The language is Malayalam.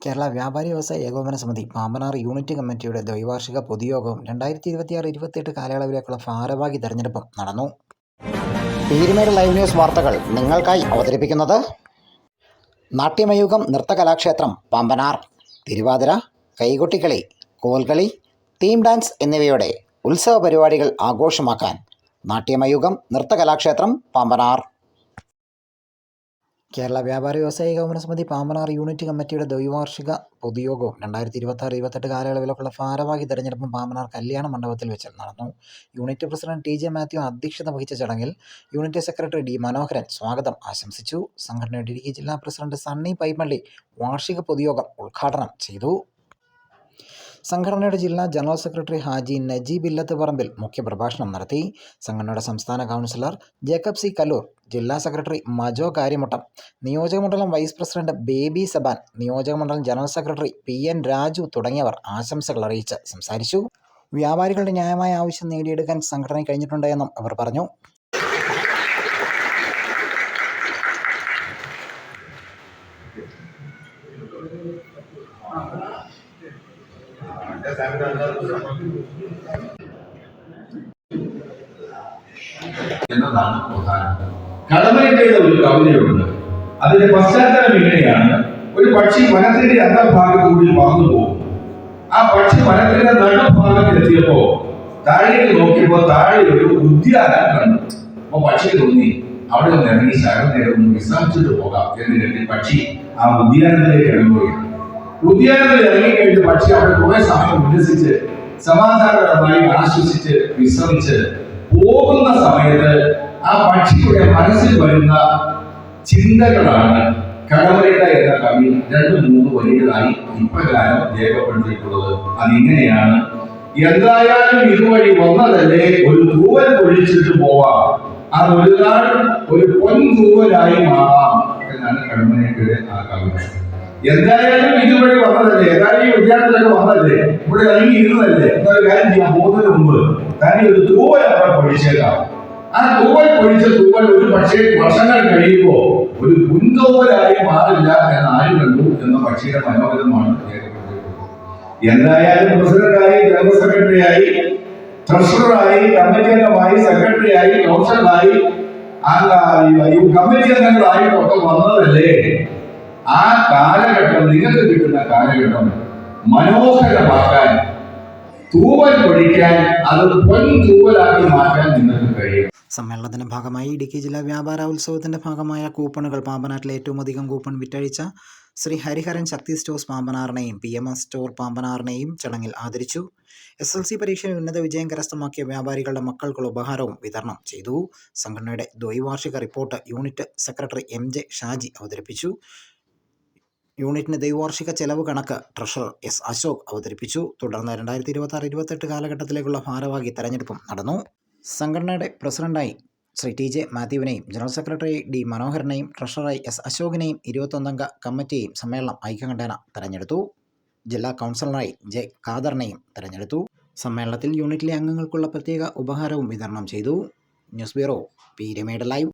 കേരള വ്യാപാരി വ്യവസായ ഏകോപന സമിതി പാമ്പനാർ യൂണിറ്റ് കമ്മിറ്റിയുടെ ദ്വൈവാർഷിക പൊതുയോഗവും 2026-28 കാലയളവിലേക്കുള്ള ഭാരവാഹി തെരഞ്ഞെടുപ്പും നടന്നു. പീരുമേട് ലൈവ് ന്യൂസ് വാർത്തകൾ നിങ്ങൾക്കായി അവതരിപ്പിക്കുന്നത് നാട്യമയൂഖം നൃത്തകലാക്ഷേത്രം പാമ്പനാർ. തിരുവാതിര, കൈകൊട്ടിക്കളി, കോൽകളി, തീം ഡാൻസ് എന്നിവയുടെ ഉത്സവ പരിപാടികൾ ആഘോഷമാക്കാൻ നാട്യമയൂഖം നൃത്തകലാക്ഷേത്രം പാമ്പനാർ. കേരള വ്യാപാരി വ്യവസായ ഏകോപന സമിതി പാമ്പനാർ യൂണിറ്റ് കമ്മിറ്റിയുടെ ദ്വൈവാർഷിക പൊതുയോഗവും 2026-28 കാലയളവിലേക്കുള്ള ഭാരവാഹി തെരഞ്ഞെടുപ്പും പാമ്പനാർ കല്യാണ മണ്ഡപത്തിൽ വെച്ച് നടന്നു. യൂണിറ്റ് പ്രസിഡന്റ് TJ മാത്യു അധ്യക്ഷത വഹിച്ച ചടങ്ങിൽ യൂണിറ്റ് സെക്രട്ടറി D മനോഹരൻ സ്വാഗതം ആശംസിച്ചു. സംഘടനയുടെ ഇടുക്കി ജില്ലാ പ്രസിഡന്റ് സണ്ണി പൈപ്പള്ളി വാർഷിക പൊതുയോഗം ഉദ്ഘാടനം ചെയ്തു. സംഘടനയുടെ ജില്ലാ ജനറൽ സെക്രട്ടറി ഹാജി നജീബ് ഇല്ലത്തുപറമ്പിൽ മുഖ്യപ്രഭാഷണം നടത്തി. സംഘടനയുടെ സംസ്ഥാന കൗൺസിലർ ജേക്കബ് C കല്ലൂർ, ജില്ലാ സെക്രട്ടറി മജോ കാര്യമുട്ടം, നിയോജകമണ്ഡലം വൈസ് പ്രസിഡന്റ് ബേബി സബാൻ, നിയോജകമണ്ഡലം ജനറൽ സെക്രട്ടറി PN രാജു തുടങ്ങിയവർ ആശംസകൾ അറിയിച്ച് സംസാരിച്ചു. വ്യാപാരികളുടെ ന്യായമായ ആവശ്യം നേടിയെടുക്കാൻ സംഘടനയ്ക്ക് കഴിഞ്ഞിട്ടുണ്ട് എന്നും അവർ പറഞ്ഞു. എന്നതാണ് പ്രധാനം. കടമനിട്ടയുടെ ഒരു കവിതയുണ്ട്. അതിന്റെ പശ്ചാത്തലം ഇങ്ങനെയാണ്: ഒരു പക്ഷി വനത്തിന്റെ അന്തർഭാഗത്തുകൂടി പറന്നു പോകും. ആ പക്ഷി വനത്തിന്റെ നടുഭാഗത്തെത്തിയപ്പോ താഴേക്ക് നോക്കിയപ്പോ താഴെ ഒരു ഉദ്യാനം കണ്ടു. അപ്പൊ പക്ഷിക്ക് തോന്നി അവിടെ നിന്ന് ഇറങ്ങി ശകലനേരം ഒന്ന് വിശ്രമിച്ചിട്ട് പോകാം എന്ന് കരുതി പക്ഷി ആ ഉദ്യാനത്തിലേക്ക് ഇറങ്ങുകയാണ്. ഉദ്യാനത്തിൽ ഇറങ്ങിക്കഴിഞ്ഞ് പക്ഷി അവിടെ കുറെ സമയം ഉല്ലസിച്ച് സമാധാനപരമായി ആശ്വസിച്ച് വിശ്രമിച്ച് പോകുന്ന സമയത്ത് ആ പക്ഷിയുടെ മനസ്സിൽ വരുന്ന ചിന്തകളാണ് കടമനിട്ട എന്ന കവി 2-3 വരികളായി ഇപ്രകാരം രേഖപ്പെടുത്തിയിട്ടുള്ളത്. അതിങ്ങനെയാണ്: എന്തായാലും ഇതുവഴി വന്നതല്ലേ, ഒരു തൂവൽ പൊഴിച്ചിട്ട് പോവാം, അതൊരു നാൾ ഒരു പൊൻതൂവലായി മാറാം എന്നാണ് കടമനിട്ടയുടെ ആ കവിത. എന്തായാലും ഇതുവഴി വന്നതല്ലേ, ഏതായാലും ഈ ഉദ്യാനത്തിലൊക്കെ വന്നതല്ലേ, ഇവിടെ ഇറങ്ങി ഇരുന്നതല്ലേ, എന്നൊരു കാര്യം ചെയ്യാൻ പോകുന്നതിന് മുമ്പ് തന്നെ ഒരു തൂവൽ അവിടെ പൊഴിച്ചേക്കാം. ആ തൂവൽ പൊഴിച്ച തൂവൽ ഒരു പക്ഷേ വർഷങ്ങൾ കഴിയുമ്പോ ഒരു പുൻതൂവലായി മാറില്ല എന്ന് ആര് കണ്ടു എന്ന പക്ഷിയുടെ മനോഹരമാണ് രേഖപ്പെടുത്തിയിട്ടുള്ളത്. എന്തായാലും പ്രസിഡന്റായി, ജനറൽ സെക്രട്ടറിയായി, ട്രഷററായി, കമ്മിറ്റി അംഗമായി, സെക്രട്ടറിയായി, കൗൺസിലറായി, കമ്മിറ്റി അംഗങ്ങളായിട്ടൊക്കെ വന്നതല്ലേ, ആ കാലഘട്ടം, നിങ്ങൾക്ക് കിട്ടുന്ന കാലഘട്ടം മനോഹരമാക്കാൻ, തൂവൽ പൊഴിക്കാൻ, അത് പൊൻതൂവലാക്കി മാറ്റാൻ നിങ്ങൾക്ക് കഴിയും. സമ്മേളനത്തിന്റെ ഭാഗമായി ഇടുക്കി ജില്ലാ വ്യാപാര ഉത്സവത്തിന്റെ ഭാഗമായ കൂപ്പണുകൾ പാമ്പനാട്ടിലെ ഏറ്റവും അധികം കൂപ്പൺ വിറ്റഴിച്ച ശ്രീ ഹരിഹരൻ ശക്തി സ്റ്റോഴ്സ് പാമ്പനാറിനെയും PMS സ്റ്റോർ പാമ്പനാറിനെയും ചടങ്ങിൽ ആദരിച്ചു. SLC പരീക്ഷയിൽ ഉന്നത വിജയം കരസ്ഥമാക്കിയ വ്യാപാരികളുടെ മക്കൾക്കുള്ള ഉപഹാരവും വിതരണം ചെയ്തു. സംഘടനയുടെ ദ്വൈവാർഷിക report unit secretary MJ Shaji അവതരിപ്പിച്ചു. യൂണിറ്റിന് ദ്വൈവാർഷിക ചെലവ് കണക്ക് ട്രഷറർ S അശോക് അവതരിപ്പിച്ചു. തുടർന്ന് 2026-28 കാലഘട്ടത്തിലേക്കുള്ള ഭാരവാഹി തെരഞ്ഞെടുപ്പും നടന്നു. സംഘടനയുടെ പ്രസിഡന്റായി ശ്രീ TJ മാത്യുവിനെയും, ജനറൽ സെക്രട്ടറി D മനോഹരനെയും, ട്രഷററായി S അശോകിനെയും 21 അംഗ കമ്മിറ്റിയെയും സമ്മേളനം ഐക്യകണ്ഠേന തെരഞ്ഞെടുത്തു. ജില്ലാ കൗൺസിലറായി J ഖാദറിനെയും തെരഞ്ഞെടുത്തു. സമ്മേളനത്തിൽ യൂണിറ്റിലെ അംഗങ്ങൾക്കുള്ള പ്രത്യേക ഉപഹാരവും വിതരണം ചെയ്തു. News bureau, Peermade live.